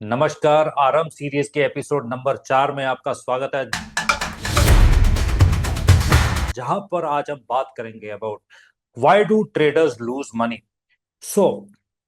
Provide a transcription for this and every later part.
नमस्कार। आरंभ सीरीज के एपिसोड नंबर 4 में आपका स्वागत है, जहां पर आज हम बात करेंगे about why do traders lose money. So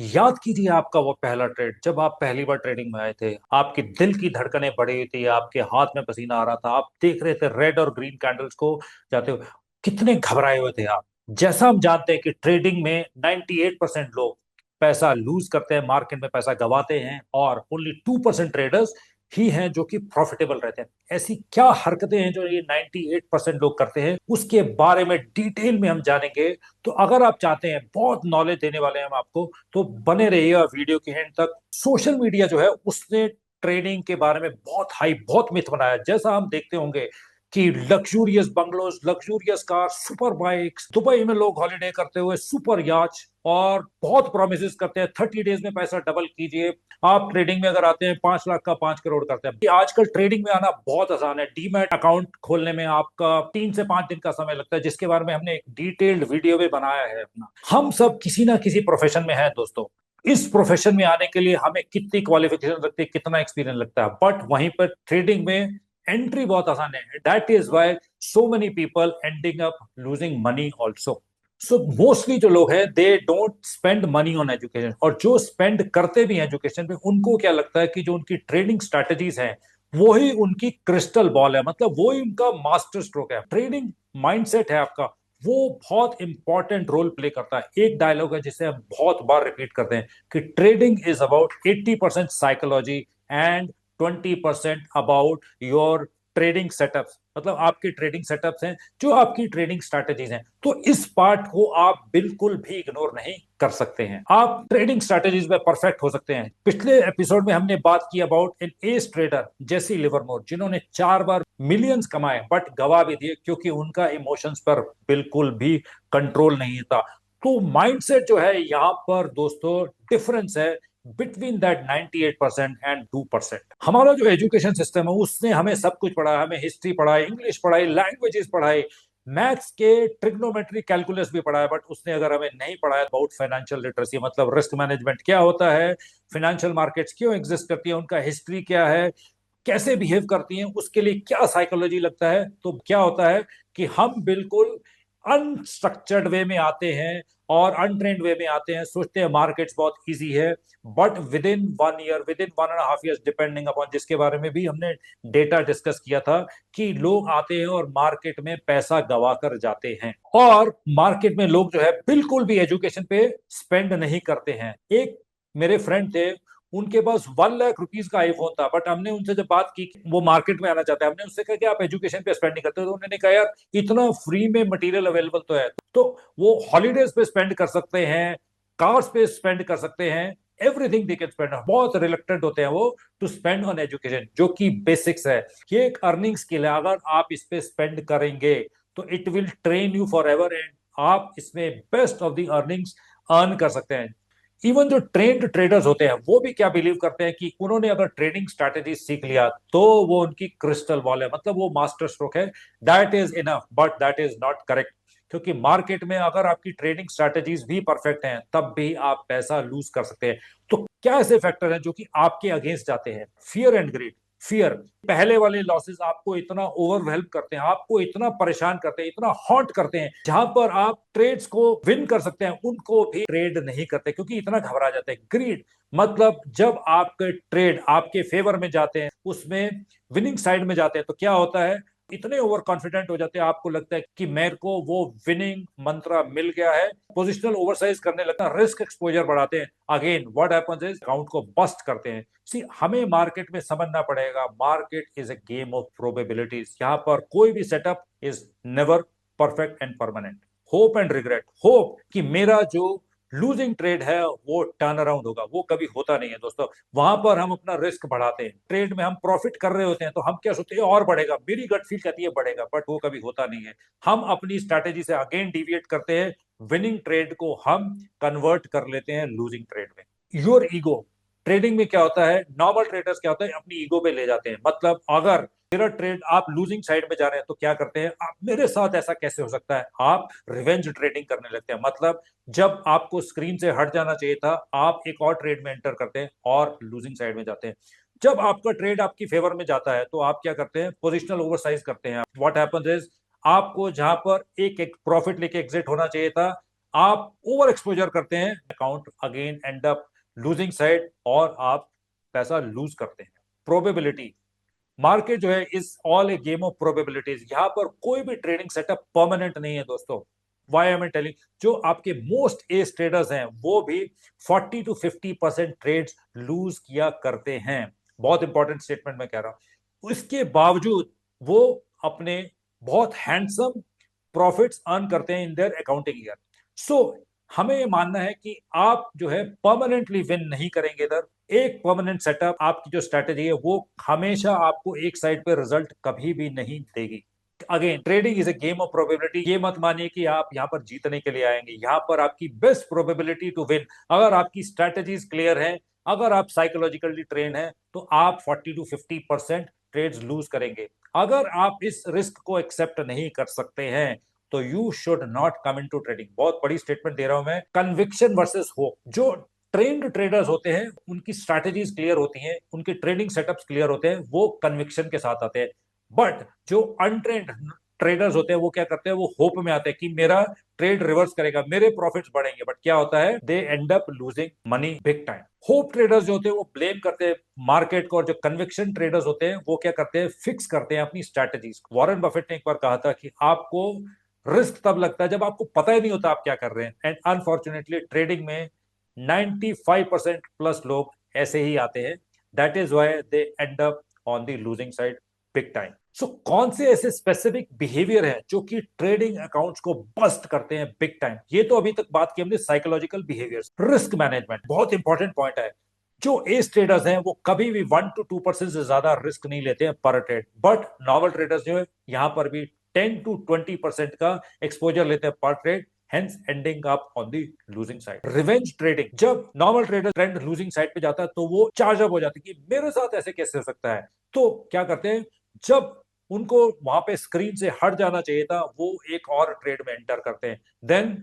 याद कीजिए आपका वो पहला ट्रेड, जब आप पहली बार ट्रेडिंग में आए थे। आपकी दिल की धड़कनें बढ़ी हुई थी, आपके हाथ में पसीना आ रहा था, आप देख रहे थे रेड और ग्रीन कैंडल्स को जाते हुए। कितने घबराए हुए थे आप। जैसा हम जानते हैं कि ट्रेडिंग में 98% लोग पैसा लूज करते हैं, मार्केट में पैसा गवाते हैं, और ओनली 2% ट्रेडर्स ही हैं जो कि प्रॉफिटेबल रहते हैं। ऐसी क्या हरकतें हैं जो ये 98% लोग करते हैं, उसके बारे में डिटेल में हम जानेंगे। तो अगर आप चाहते हैं, बहुत नॉलेज देने वाले हैं हम आपको, तो बने रहिएगा वीडियो के एंड तक। सोशल मीडिया जो है उसने ट्रेडिंग के बारे में बहुत हाई, बहुत मिथ बनाया। जैसा हम देखते होंगे कि luxurious bungalows, luxurious car, super bikes, Dubai में लोग हॉलिडे करते हुए, सुपर याच, और बहुत प्रोमिस करते हैं 30 डेज में पैसा डबल कीजिए। आप ट्रेडिंग में अगर आते हैं 5 लाख का 5 करोड़ करते हैं। आजकल ट्रेडिंग में आना बहुत आसान है। डीमैट अकाउंट खोलने में आपका 3 से 5 दिन का समय लगता है, जिसके बारे में हमने एक डिटेल्ड वीडियो भी बनाया है अपना। हम सब किसी ना किसी प्रोफेशन में हैं दोस्तों। इस प्रोफेशन में आने के लिए हमें कितनी क्वालिफिकेशन लगती है, कितना एक्सपीरियंस लगता है, बट वहीं पर ट्रेडिंग में एंट्री बहुत आसान है। That is why so many people ending up losing money also. So mostly जो लोग हैं, they don't spend money on education, और जो स्पेंड करते भी हैं एजुकेशन पे, उनको क्या लगता है कि जो उनकी ट्रेडिंग स्ट्रैटेजीज हैं वही उनकी क्रिस्टल बॉल है, मतलब वही उनका मास्टर स्ट्रोक है। ट्रेडिंग माइंडसेट है आपका, वो बहुत इंपॉर्टेंट रोल प्ले करता है। एक डायलॉग है जिसे हम बहुत बार रिपीट करते हैं कि trading is about 80% psychology and 20% about your trading setups. मतलब आपके ट्रेडिंग सेटअप्स हैं, जो आपकी ट्रेडिंग स्ट्रैटेजीज हैं। तो इस पार्ट को आप बिल्कुल भी इग्नोर नहीं कर सकते हैं। आप ट्रेडिंग स्ट्रैटेजीज में परफेक्ट हो सकते हैं। पिछले एपिसोड में हमने बात की about an S trader Jesse Livermore, जिन्होंने 4 बार मिलियंस कमाए, बट गवा भी दिए क्योंकि उनका इमोशंस पर बिल्कुल भी कंट्रोल नहीं था। तो माइंडसेट जो है यहाँ पर दोस्तों, डिफरेंस है बिटवीन दैट 98% एंड 2%। हमारा जो एजुकेशन सिस्टम है उसने हमें सब कुछ पढ़ाया। हमें हिस्ट्री पढ़ाई, इंग्लिश पढ़ाई, लैंग्वेजेस पढ़ाई, मैथ्स के ट्रिग्नोमेट्री कैलकुलस भी पढ़ाया, बट उसने अगर हमें नहीं पढ़ाया अबाउट फाइनेंशियल लिटरेसी, मतलब रिस्क मैनेजमेंट क्या होता है, फाइनेंशियल मार्केट्स क्यों एग्जिस्ट करती है, उनका हिस्ट्री क्या है, कैसे बिहेव करती हैं, उसके लिए क्या साइकोलॉजी लगता है। तो क्या होता है कि हम बिल्कुल अनस्ट्रक्चर्ड वे में आते हैं और अनट्रेंड वे में आते हैं, सोचते हैं मार्केट्स बहुत इजी है, but with in 1 year, with in 1.5 years, depending upon, जिसके बारे में भी हमने डेटा डिस्कस किया था, कि लोग आते हैं और मार्केट में पैसा गवा कर जाते हैं। और मार्केट में लोग जो है बिल्कुल भी एजुकेशन पे स्पेंड नहीं करते हैं। एक मेरे फ्रेंड थे, उनके पास 1 लाख रुपीज का आईफोन था, बट हमने उनसे जब बात की वो मार्केट में आना चाहता है, हमने उससे कहा कि आप एजुकेशन पे स्पेंड नहीं करते, तो उन्होंने कहा यार इतना फ्री में मटेरियल अवेलेबल तो है। तो वो हॉलीडेज पे स्पेंड कर सकते हैं, कार्स पे स्पेंड कर सकते हैं, एवरीथिंग दे कैन स्पेंड। बहुत रिलेक्टेंट होते हैं वो टू स्पेंड ऑन एजुकेशन, जो कि बेसिक्स है। ये एक अर्निंग स्किल है, अगर आप इस पे स्पेंड करेंगे तो it will train you for ever, and आप इसमें best of the earnings earn कर सकते हैं। इवन जो ट्रेंड ट्रेडर्स होते हैं वो भी क्या बिलीव करते हैं कि उन्होंने अगर ट्रेडिंग स्ट्रैटेजी सीख लिया तो वो उनकी क्रिस्टल बॉल है, मतलब वो मास्टर स्ट्रोक है। That is enough, but that is not correct. क्योंकि मार्केट में अगर आपकी ट्रेडिंग स्ट्रैटेजीज भी परफेक्ट हैं, तब भी आप पैसा लूज कर सकते हैं। तो क्या ऐसे फैक्टर हैं जो कि आपके अगेंस्ट जाते हैं? Fear and greed. फियर, पहले वाले लॉसेस आपको इतना ओवरवेल्म करते हैं, आपको इतना परेशान करते हैं, इतना हॉन्ट करते हैं, जहां पर आप ट्रेड्स को विन कर सकते हैं उनको भी ट्रेड नहीं करते क्योंकि इतना घबरा जाते हैं। ग्रीड, मतलब जब आपके ट्रेड आपके फेवर में जाते हैं, उसमें विनिंग साइड में जाते हैं, तो क्या होता है, इतने ओवर कॉन्फिडेंट हो जाते हैं, आपको लगता है कि मेरे को वो विनिंग मंत्रा मिल गया है, पोजिशनल ओवरसाइज करने लगता है, रिस्क एक्सपोजर बढ़ाते हैं। Again what happens is account को बस्ट करते हैं। सी, हमें मार्केट में समझना पड़ेगा, market is a game of probabilities. यहाँ पर कोई भी setup is never perfect and permanent. Hope and regret, hope कि मेरा जो लूजिंग ट्रेड है वो टर्न अराउंड होगा, वो कभी होता नहीं है दोस्तों। वहां पर हम अपना रिस्क बढ़ाते हैं, ट्रेड में हम प्रॉफिट कर रहे होते हैं तो हम क्या सोचते हैं, और बढ़ेगा, मेरी गट फील कहती है बढ़ेगा, बट वो कभी होता नहीं है। हम अपनी स्ट्रैटेजी से अगेन डिविएट करते हैं, विनिंग ट्रेड को हम कन्वर्ट कर लेते हैं लूजिंग ट्रेड में। योर ईगो, ट्रेडिंग में क्या होता है, नॉर्मल ट्रेडर्स क्या होता है, अपनी ईगो पे ले जाते हैं। मतलब अगर मेरा ट्रेड आप लूजिंग साइड में जा रहे हैं तो क्या करते हैं आप, मेरे साथ ऐसा कैसे हो सकता है, आप रिवेंज ट्रेडिंग करने लगते हैं। मतलब जब आपको स्क्रीन से हट जाना चाहिए था, आप एक और ट्रेड में एंटर करते हैं और लूजिंग साइड में जाते हैं। जब आपका ट्रेड आपकी फेवर में जाता है तो आप क्या करते हैं, पोजिशनल ओवरसाइज करते हैं। व्हाट हैपेंस इज, आपको जहां पर एक प्रॉफिट लेके एग्जिट होना चाहिए था, आप ओवर एक्सपोजर करते हैं, account again and up losing side और आप पैसा लूज करते हैं। प्रोबेबिलिटी, मार्केट जो है is all A game of probabilities. यहां पर कोई भी ट्रेडिंग सेटअप परमानेंट नहीं है दोस्तों। वाई एम आई टेलिंग, जो आपके मोस्ट एज ट्रेडर्स हैं वो भी 40 to 50% ट्रेड्स लूज किया करते हैं। बहुत इंपॉर्टेंट स्टेटमेंट मैं कह रहा हूं, इसके बावजूद वो अपने बहुत हैंडसम प्रॉफिट्स अर्न करते हैं इन देयर अकाउंटिंग ईयर। सो हमें ये मानना है कि आप जो है परमानेंटली विन नहीं करेंगे इधर। एक परमानेंट सेटअप, आपकी जो स्ट्रेटेजी है वो हमेशा आपको एक साइड पे रिजल्ट कभी भी नहीं देगी। Again trading is a game of probability. ये मत मानिए कि आप यहाँ पर जीतने के लिए आएंगे, यहाँ पर आपकी बेस्ट प्रोबेबिलिटी टू विन, अगर आपकी स्ट्रेटेजीज क्लियर है, अगर आप साइकोलॉजिकली ट्रेन है, तो आप 40 to 50% ट्रेड्स लूज करेंगे। अगर आप इस रिस्क को एक्सेप्ट नहीं कर सकते हैं तो you should not come into trading. बहुत बड़ी स्टेटमेंट दे रहा हूं मैं, कन्विक्शन वर्सेस होप। जो ट्रेंड ट्रेडर्स होते हैं उनकी स्ट्रैटेजीज क्लियर होती हैं, उनके ट्रेडिंग सेटअप्स क्लियर होते हैं, वो कन्विक्शन के साथ आते हैं। बट जो अनट्रेंड ट्रेडर्स होते हैं वो क्या करते हैं, वो होप में आते हैं कि मेरा ट्रेड रिवर्स करेगा, मेरे प्रॉफिट्स बढ़ेंगे, बट क्या होता है, they end up losing money big time. Hope traders जो होते हैं वो ब्लेम करते हैं मार्केट को, और जो कन्विक्शन ट्रेडर्स होते हैं वो क्या करते हैं, फिक्स करते हैं अपनी स्ट्रैटेजीज। वॉरेन बफेट ने एक बार कहा था कि आपको रिस्क तब लगता है जब आपको पता ही नहीं होता आप क्या कर रहे हैं। एंड अनफॉर्चुनेटली ट्रेडिंग में 95% प्लस लोग ऐसे ही आते हैं। That is why they end up on the losing side big time. So कौन से ऐसे स्पेसिफिक बिहेवियर हैं जो कि ट्रेडिंग अकाउंट्स को बस्ट करते हैं बिग टाइम? ये तो अभी तक बात की हमने साइकोलॉजिकल बिहेवियर। रिस्क मैनेजमेंट बहुत इंपॉर्टेंट पॉइंट है। जो एस ट्रेडर्स हैं वो कभी भी 1 to 2% से ज्यादा रिस्क नहीं लेते हैं पर ट्रेड, बट नॉवल ट्रेडर्स जो है यहां पर भी 10 to 20% का एक्सपोजर लेते हैं पर trade, hence ending up on the losing side। Revenge trading, जब normal trader trend losing side पे जाता है तो वो चार्ज अप हो जाते हैं कि मेरे साथ ऐसे कैसे हो सकता है। तो क्या करते हैं, जब उनको वहां पे स्क्रीन से हट जाना चाहिए था वो एक और ट्रेड में एंटर करते हैं, then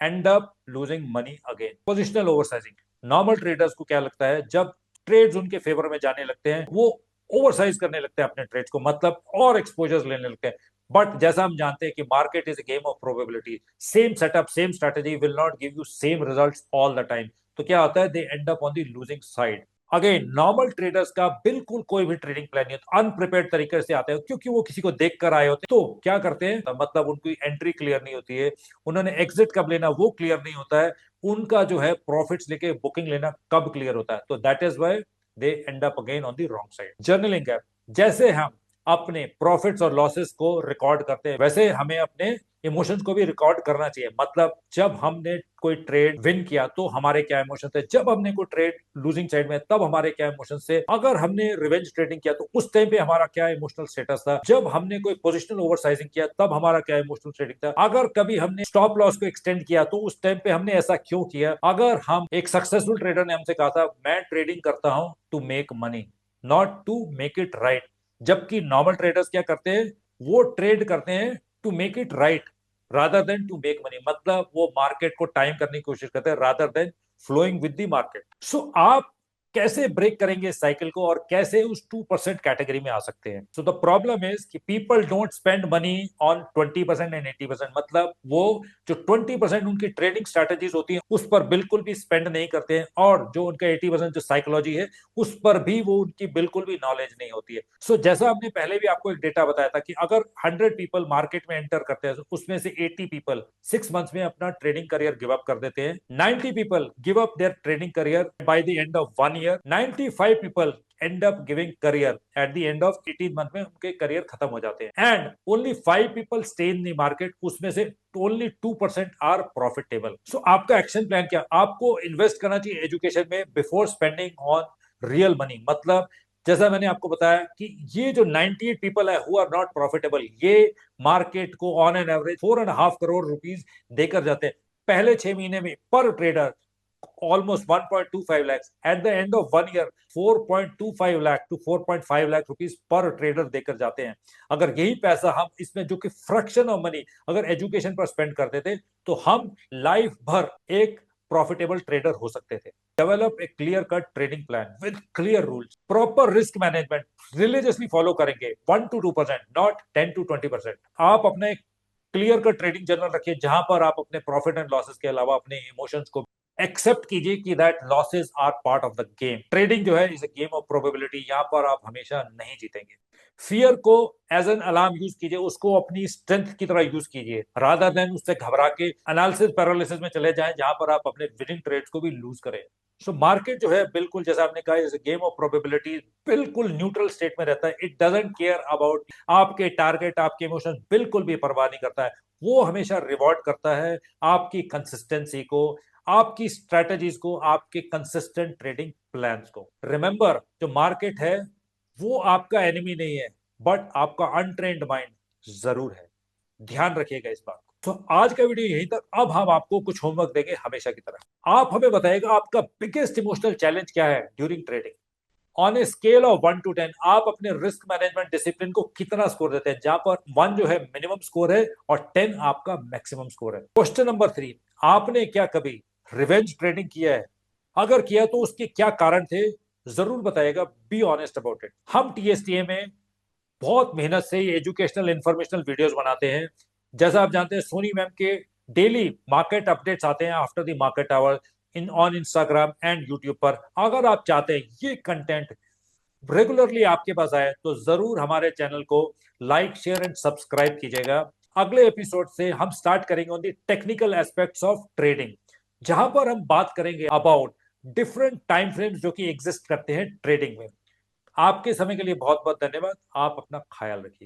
end up losing money again. Positional oversizing, normal traders को क्या लगता है, जब ट्रेड्स उनके फेवर में जाने लगते हैं वो ओवरसाइज करने लगते हैं अपने ट्रेड्स को, मतलब और एक्सपोजर्स लेने लगते हैं। बट जैसा हम जानते हैं कि market is a game of probability, same setup same strategy will not give you same results all the time. तो क्या होता है, they end up on the losing side. Again normal traders का बिल्कुल कोई भी ट्रेडिंग प्लान नहीं होता, अनप्रिपेयर्ड तरीके से आते हैं क्योंकि वो किसी को देख कर आए होते हैं। तो क्या करते हैं, मतलब उनकी एंट्री क्लियर नहीं होती है, उन्होंने एग्जिट कब लेना वो क्लियर नहीं होता है, उनका जो है प्रॉफिट्स लेके बुकिंग लेना कब क्लियर होता है। तो that is why they end up again on the wrong side. Journaling gap, जैसे हम अपने प्रॉफिट्स और लॉसेस को रिकॉर्ड करते हैं वैसे हमें अपने इमोशंस को भी रिकॉर्ड करना चाहिए। मतलब जब हमने कोई ट्रेड विन किया तो हमारे क्या इमोशन थे, जब हमने कोई ट्रेड लूजिंग साइड में तब हमारे क्या इमोशन थे, अगर हमने रिवेंज ट्रेडिंग किया तो उस टाइम पे हमारा क्या इमोशनल स्टेटस था, जब हमने कोई पोजिशनल ओवरसाइजिंग किया तब हमारा क्या इमोशनल ट्रेडिंग था, अगर कभी हमने स्टॉप लॉस को एक्सटेंड किया तो उस टाइम पे हमने ऐसा क्यों किया। अगर हम एक सक्सेसफुल ट्रेडर ने हमसे कहा था मैं ट्रेडिंग करता हूं to make money not to make it right, जबकि नॉर्मल ट्रेडर्स क्या करते हैं, वो ट्रेड करते हैं to make it right rather than to make money. मतलब वो मार्केट को टाइम करने की कोशिश करते हैं rather than flowing with the market. So आप कैसे ब्रेक करेंगे इस साइकिल को और कैसे उस 2% कैटेगरी में आ सकते हैं? सो द प्रॉब्लम इज कि people don't spend money on 20% and 80%। मतलब वो जो 20% उनकी ट्रेडिंग स्ट्रेटेजीज होती है उस पर बिल्कुल भी स्पेंड नहीं करते हैं, और जो उनका 80% जो साइकोलॉजी है उस पर भी वो उनकी बिल्कुल भी नॉलेज नहीं होती है। सो जैसा हमने पहले भी आपको एक डेटा बताया था कि अगर 100 पीपल मार्केट में एंटर करते हैं तो उसमें से 80 पीपल 6 मंथ्स में अपना ट्रेडिंग करियर गिव अप कर देते हैं, 90 people give up their trading career by the end of 1 year, 95 people end up giving career at the end of 18 month में उनके करियर खत्म हो जाते हैं, and only 5 people stay in the market, उसमें से ओनली 2% आर प्रॉफिटेबल। सो आपका action plan क्या, आपको इन्वेस्ट करना चाहिए एजुकेशन में before spending on real money. मतलब जैसा मैंने आपको बताया कि ये जो 98 पीपल है हु आर नॉट प्रॉफिटेबल, ये मार्केट को on an average 4.5 crore rupees देकर जाते हैं पहले 6 महीने में पर trader. almost 1.25 lakhs at the end of 1 year. 4.25 lakh to 4.5 lakh rupees पर ट्रेडर देकर जाते हैं। अगर यही पैसा हम इसमें जो कि फ्रैक्शन ऑफ मनी अगर एजुकेशन पर स्पेंड करते थे तो हम लाइफ भर एक प्रॉफिटेबल ट्रेडर हो सकते थे। Develop a clear cut trading plan with clear rules, proper risk management religiously follow करेंगे, 1 to 2%, नॉट 10 to 20%। आप अपने क्लियर कट ट्रेडिंग जर्नल रखिए जहां पर आप अपने प्रॉफिट एंड लॉसेस के अलावा अपने इमोशंस को एक्सेप्ट कीजिए कि that losses are part of the game. Trading जो है is a game of probability, यहां पर आप हमेशा नहीं जीतेंगे। फियर को एज एन अलार्म यूज कीजिए, उसको अपनी स्ट्रेंथ की तरह यूज कीजिए, रादर देन उससे घबरा के एनालिसिस पैरालिसिस में चले जाएं जहां पर आप अपने विनिंग ट्रेड्स को भी लूज करें। सो मार्केट जो है बिल्कुल जैसा आपने कहा is a game of probability, बिल्कुल न्यूट्रल स्टेट में रहता है। इट डजंट केयर अबाउट आपके टारगेट, आपके इमोशंस बिल्कुल भी परवाह नहीं करता है। वो हमेशा रिवॉर्ड करता है आपकी कंसिस्टेंसी को, आपकी स्ट्रेटजीज को, आपके कंसिस्टेंट ट्रेडिंग प्लान्स को। रिमेंबर, जो मार्केट है वो आपका एनिमी नहीं है, बट आपका अनट्रेन्ड माइंड जरूर है। ध्यान रखिएगा इस बात को। तो आज का वीडियो यहीं तक। अब हम आपको कुछ होमवर्क देंगे हमेशा की तरह। आप हमें बताइएगा आपका बिगेस्ट इमोशनल चैलेंज क्या है during trading. On a scale of 1 to 10 आप अपने रिस्क मैनेजमेंट डिसिप्लिन को कितना स्कोर देते हैं, जहां पर 1 जो है मिनिमम स्कोर है और 10 आपका मैक्सिमम स्कोर है। क्वेश्चन नंबर 3, आपने क्या कभी रिवेंज ट्रेडिंग किया है? अगर किया तो उसके क्या कारण थे, जरूर बताइएगा। Be honest about it. हम टीएसटीए में बहुत मेहनत से ये एजुकेशनल इंफॉर्मेशनल वीडियोस बनाते हैं। जैसा आप जानते हैं सोनी मैम के डेली मार्केट अपडेट्स आते हैं after the market hour in on Instagram and YouTube पर। अगर आप चाहते हैं ये कंटेंट रेगुलरली आपके पास आए तो जरूर हमारे चैनल को लाइक शेयर एंड सब्सक्राइब कीजिएगा। अगले एपिसोड से हम स्टार्ट करेंगे on the technical aspects of trading, जहां पर हम बात करेंगे अबाउट डिफरेंट टाइम फ्रेम्स जो कि एग्जिस्ट करते हैं ट्रेडिंग में। आपके समय के लिए बहुत बहुत धन्यवाद। आप अपना ख्याल रखिए।